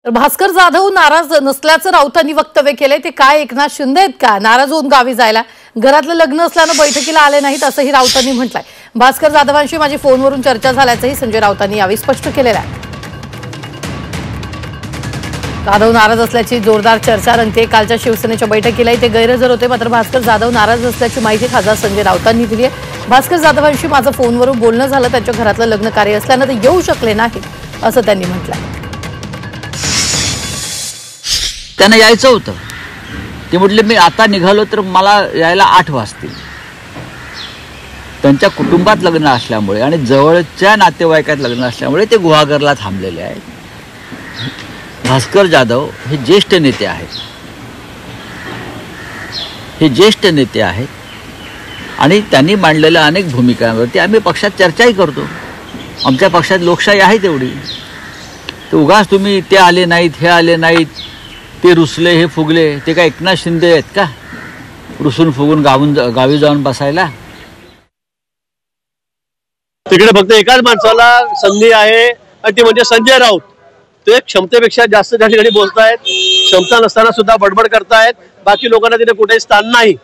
तर भास्कर जाधव नाराज नसल्याचं राऊतांनी वक्तव्य केलंय। ते काय एकनाथ शिंदे आहेत का नाराज होऊन गावी जायला? घरातलं लग्न असल्यानं बैठकीला आले नाहीत असंही राऊतांनी म्हटलंय। भास्कर जाधवांशी माझी फोनवरून चर्चा झाल्याचंही संजय राऊतांनी यावेळी स्पष्ट केलेलं आहे। जाधव नाराज असल्याची जोरदार चर्चा रंगते। कालच्या शिवसेनेच्या बैठकीलाही ते गैरहजर होते, मात्र भास्कर जाधव नाराज असल्याची माहिती खासदार संजय राऊतांनी दिली आहे। भास्कर जाधवांशी माझं फोनवरून बोलणं झालं, त्यांच्या घरातलं लग्न कार्य असल्यानं ते येऊ शकले नाहीत असं त्यांनी म्हटलंय। त्यांना यायचं होतं, ते म्हटले मी आता निघालो तर मला यायला 8 वाजतील। त्यांच्या कुटुंबात लग्न असल्यामुळे आणि जवळच्या नातेवाईकात लग्न असल्यामुळे ते गुहागरला थांबलेले आहेत। भास्कर जाधव हे ज्येष्ठ नेते आहेत, आणि त्यांनी मांडलेल्या अनेक भूमिकांवरती आम्ही पक्षात चर्चाही करतो। आमच्या पक्षात लोकशाही आहे तेवढी। तर उगाच तुम्ही ते आले नाहीत, हे आले नाहीत, ते रुसले, हे फुगले, ते काय एकनाथ शिंदे आहेत का रुसून फुगून गावी जाऊन बसायला? तिकडे फक्त एकाच माणसाला संधी आहे, ती म्हणजे संजय राऊत। ते क्षमतेपेक्षा जास्त त्या ठिकाणी बोलतायत, क्षमता नसताना सुद्धा बडबड करतायत। बाकी लोकांना तिथे कुठेही स्थान नाही।